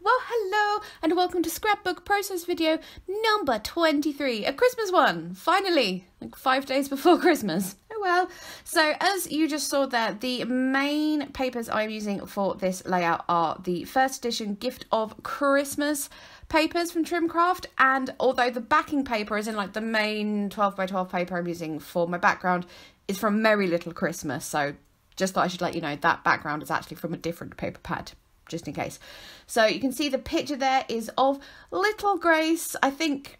Well, hello and welcome to scrapbook process video number 23, a Christmas one, finally, like 5 days before Christmas. Oh well. So as you just saw there, the main papers I'm using for this layout are the first edition Gift of Christmas papers from Trimcraft, and although the backing paper is in like the main 12 by 12 paper I'm using for my background is from Merry Little Christmas, so just thought I should let you know that background is actually from a different paper pad, just in case. So you can see the picture there is of little Grace. I think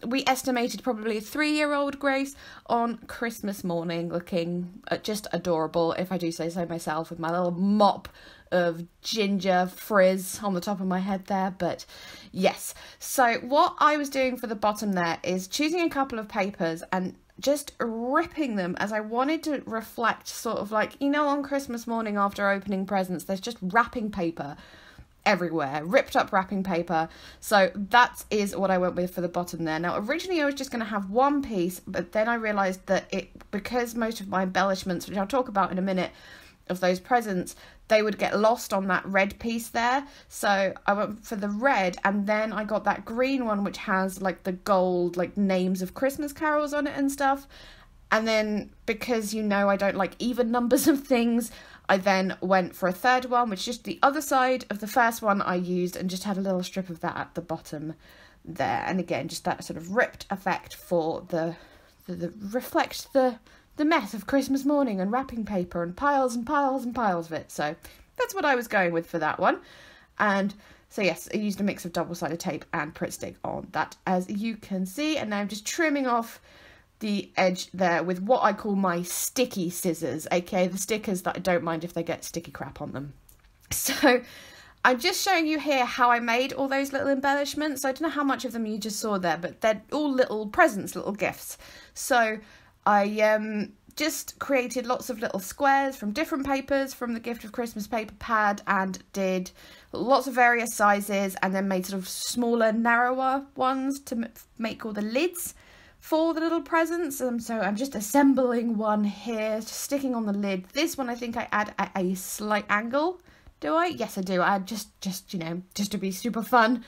we estimated probably a 3-year-old Grace on Christmas morning, looking just adorable, if I do say so myself, with my little mop of ginger frizz on the top of my head there. But yes, so what I was doing for the bottom there is choosing a couple of papers and just ripping them, as I wanted to reflect sort of like, you know, on Christmas morning after opening presents, there's just wrapping paper everywhere, ripped up wrapping paper. So that is what I went with for the bottom there. Now originally I was just going to have one piece, but then I realised that because most of my embellishments, which I'll talk about in a minute, of those presents, they would get lost on that red piece there. So I went for the red, and then I got that green one which has like the gold like names of Christmas carols on it and stuff. And then because, you know, I don't like even numbers of things, I then went for a third one, which is just the other side of the first one I used, and just had a little strip of that at the bottom there. And again, just that sort of ripped effect for the reflect the mess of Christmas morning and wrapping paper and piles and piles and piles of it. So that's what I was going with for that one. And so yes, I used a mix of double-sided tape and Pritt stick on that, as you can see. And now I'm just trimming off the edge there with what I call my sticky scissors, aka the stickers that I don't mind if they get sticky crap on them. So I'm just showing you here how I made all those little embellishments. I don't know how much of them you just saw there, but they're all little presents, little gifts. So I just created lots of little squares from different papers from the Gift of Christmas paper pad, and did lots of various sizes, and then made sort of smaller, narrower ones to make all the lids for the little presents. So I'm just assembling one here, just sticking on the lid. This one I think I add at a slight angle. Do I? Yes, I do. I add just you know, just to be super fun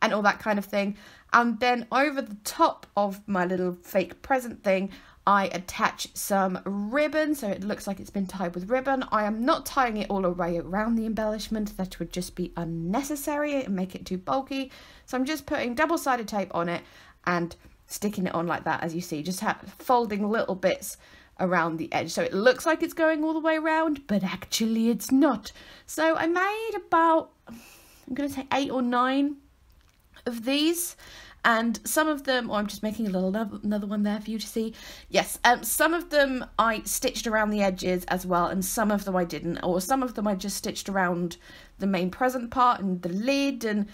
and all that kind of thing. And then over the top of my little fake present thing, I attach some ribbon, so it looks like it's been tied with ribbon. I am not tying it all the way around the embellishment. That would just be unnecessary and make it too bulky. So I'm just putting double-sided tape on it and sticking it on like that, as you see, just folding little bits around the edge. So it looks like it's going all the way around, but actually it's not. So I made about, I'm going to say 8 or 9 of these. And some of them, I'm just making a little another one there for you to see. Yes, some of them I stitched around the edges as well, and some of them I didn't. Or some of them I just stitched around the main present part and the lid. And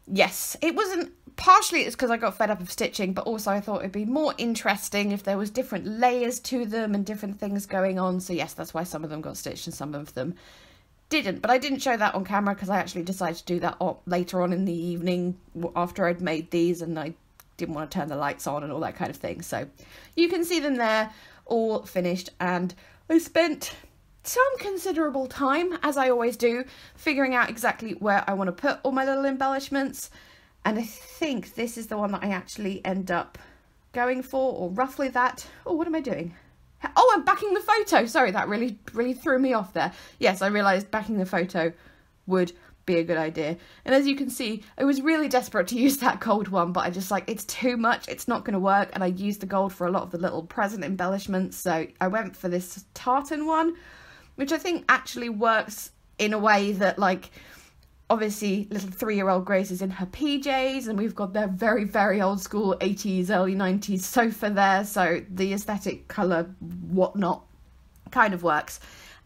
yes, it wasn't, partially it's because I got fed up of stitching, but also I thought it'd be more interesting if there was different layers to them and different things going on. So yes, that's why some of them got stitched and some of them didn't. But I didn't show that on camera because I actually decided to do that later on in the evening after I'd made these, and I didn't want to turn the lights on and all that kind of thing. So you can see them there all finished, and I spent some considerable time, as I always do, figuring out exactly where I want to put all my little embellishments. And I think this is the one that I actually end up going for, or roughly that. Oh, what am I doing? Oh, I'm backing the photo. Sorry, that really threw me off there. Yes, I realised backing the photo would be a good idea. And as you can see, I was really desperate to use that gold one, but I just like, it's too much, it's not going to work. And I used the gold for a lot of the little present embellishments. So I went for this tartan one, which I think actually works in a way that, like, obviously little 3-year-old Grace is in her PJs, and we've got their very, very old school 80s, early 90s sofa there. So the aesthetic colour, whatnot, kind of works.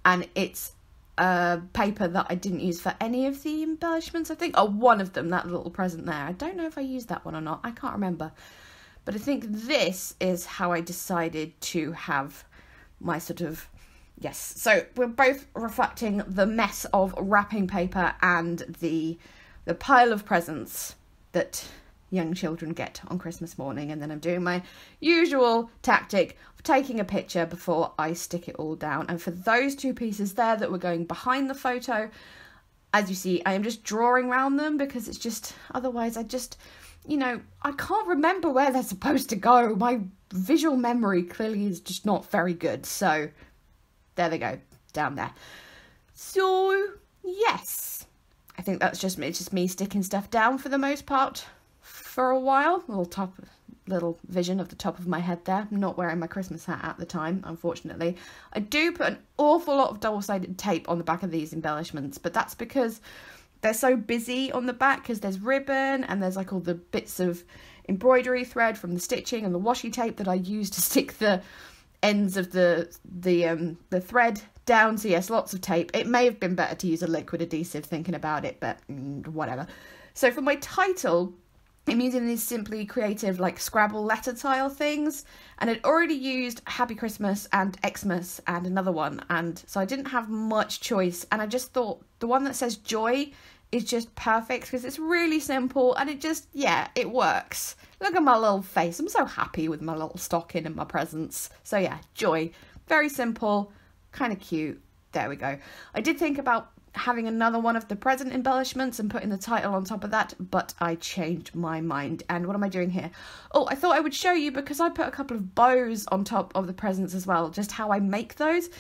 And it's a paper that I didn't use for any of the embellishments, I think. Oh, one of them, that little present there. I don't know if I used that one or not. I can't remember. But I think this is how I decided to have my sort of, yes, so we're both reflecting the mess of wrapping paper and the pile of presents that young children get on Christmas morning. And then I'm doing my usual tactic of taking a picture before I stick it all down. And for those 2 pieces there that were going behind the photo, as you see, I am just drawing around them because it's just, otherwise you know, I can't remember where they're supposed to go. My visual memory clearly is just not very good. So there they go, down there. So yes, I think that's just me. It's just me sticking stuff down for the most part for a while. Little vision of the top of my head there. I'm not wearing my Christmas hat at the time, unfortunately. I do put an awful lot of double-sided tape on the back of these embellishments, but that's because they're so busy on the back, because there's ribbon and there's like all the bits of embroidery thread from the stitching and the washi tape that I use to stick the ends of the thread down. So yes, lots of tape. It may have been better to use a liquid adhesive thinking about it, but whatever. So for my title, I'm using these Simply Creative like Scrabble letter tile things, and I'd already used Happy Christmas and Xmas and another one, and so I didn't have much choice, and I just thought the one that says joy is just perfect because it's really simple and it just, yeah, it works. Look at my little face. I'm so happy with my little stocking and my presents. So yeah, joy. Very simple, kind of cute. There we go. I did think about having another one of the present embellishments and putting the title on top of that, but I changed my mind. And what am I doing here? Oh, I thought I would show you, because I put a couple of bows on top of the presents as well, just how I make those.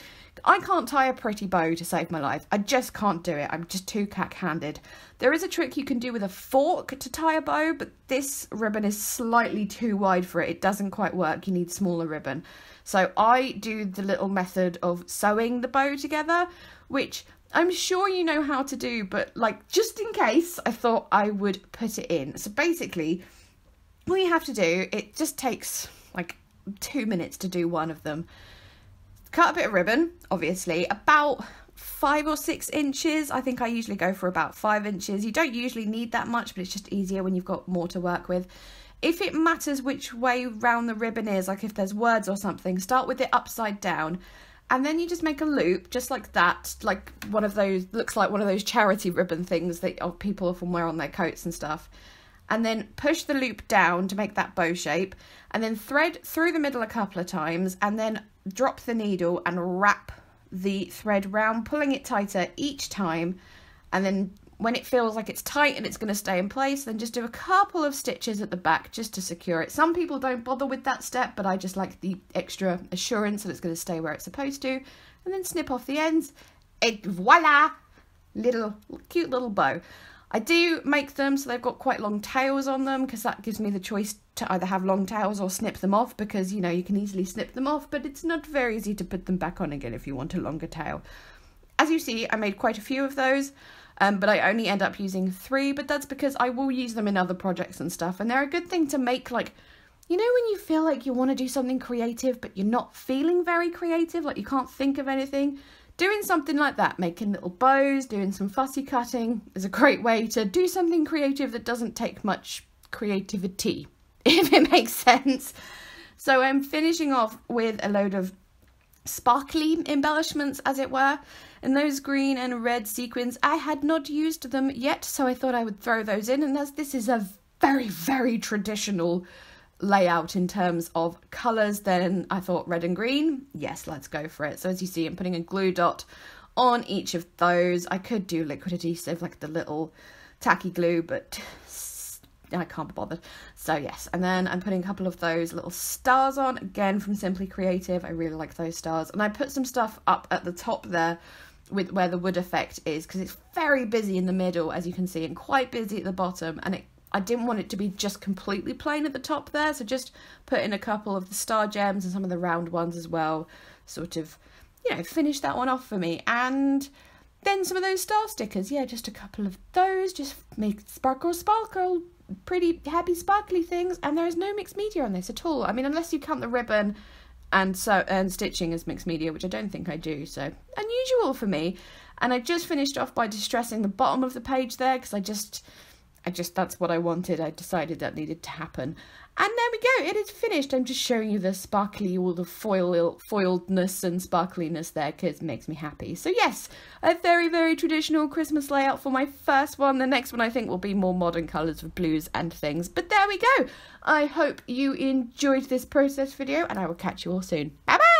I can't tie a pretty bow to save my life. I just can't do it. I'm just too cack-handed. There is a trick you can do with a fork to tie a bow, but this ribbon is slightly too wide for it. It doesn't quite work. You need smaller ribbon. So I do the little method of sewing the bow together, which I'm sure you know how to do, but like just in case, I thought I would put it in. So basically, all you have to do, it just takes like 2 minutes to do one of them. Cut a bit of ribbon, obviously, about 5 or 6 inches. I think I usually go for about 5 inches. You don't usually need that much, but it's just easier when you've got more to work with. If it matters which way round the ribbon is, like if there's words or something, start with it upside down. And then you just make a loop, just like that, like one of those, looks like one of those charity ribbon things that people often wear on their coats and stuff. And then push the loop down to make that bow shape, and then thread through the middle a couple of times, and then drop the needle and wrap the thread round, pulling it tighter each time. And then when it feels like it's tight and it's going to stay in place, then just do a couple of stitches at the back just to secure it. Some people don't bother with that step, but I just like the extra assurance that it's going to stay where it's supposed to. And then snip off the ends, and voila, cute little bow. I do make them so they've got quite long tails on them, because that gives me the choice to either have long tails or snip them off, because, you know, you can easily snip them off, but it's not very easy to put them back on again if you want a longer tail. As you see, I made quite a few of those, but I only end up using 3, but that's because I will use them in other projects and stuff, and they're a good thing to make, like, you know when you feel like you want to do something creative, but you're not feeling very creative, like you can't think of anything? Doing something like that, making little bows, doing some fussy cutting, is a great way to do something creative that doesn't take much creativity, if it makes sense. So I'm finishing off with a load of sparkly embellishments, as it were, and those green and red sequins, I had not used them yet, so I thought I would throw those in. And as this is a very, very traditional layout in terms of colours, then I thought red and green, yes, let's go for it. So as you see, I'm putting a glue dot on each of those. I could do liquid adhesive, like the little tacky glue, but I can't be bothered. So yes, and then I'm putting a couple of those little stars on, again from Simply Creative. I really like those stars. And I put some stuff up at the top there with where the wood effect is, because it's very busy in the middle, as you can see, and quite busy at the bottom, and I didn't want it to be just completely plain at the top there, so just put in a couple of the star gems and some of the round ones as well, sort of, you know, finish that one off for me. And then some of those star stickers, yeah, just a couple of those, just make sparkle, pretty happy sparkly things. And there is no mixed media on this at all. I mean, unless you count the ribbon and stitching as mixed media, which I don't think I do, so unusual for me. And I just finished off by distressing the bottom of the page there, because I just that's what I wanted. I decided that needed to happen. And there we go, it is finished. I'm just showing you the sparkly, all the foiledness and sparkliness there, because it makes me happy. So yes, a very, very traditional Christmas layout for my first one. The next one I think will be more modern colours with blues and things. But there we go. I hope you enjoyed this process video, and I will catch you all soon. Bye bye!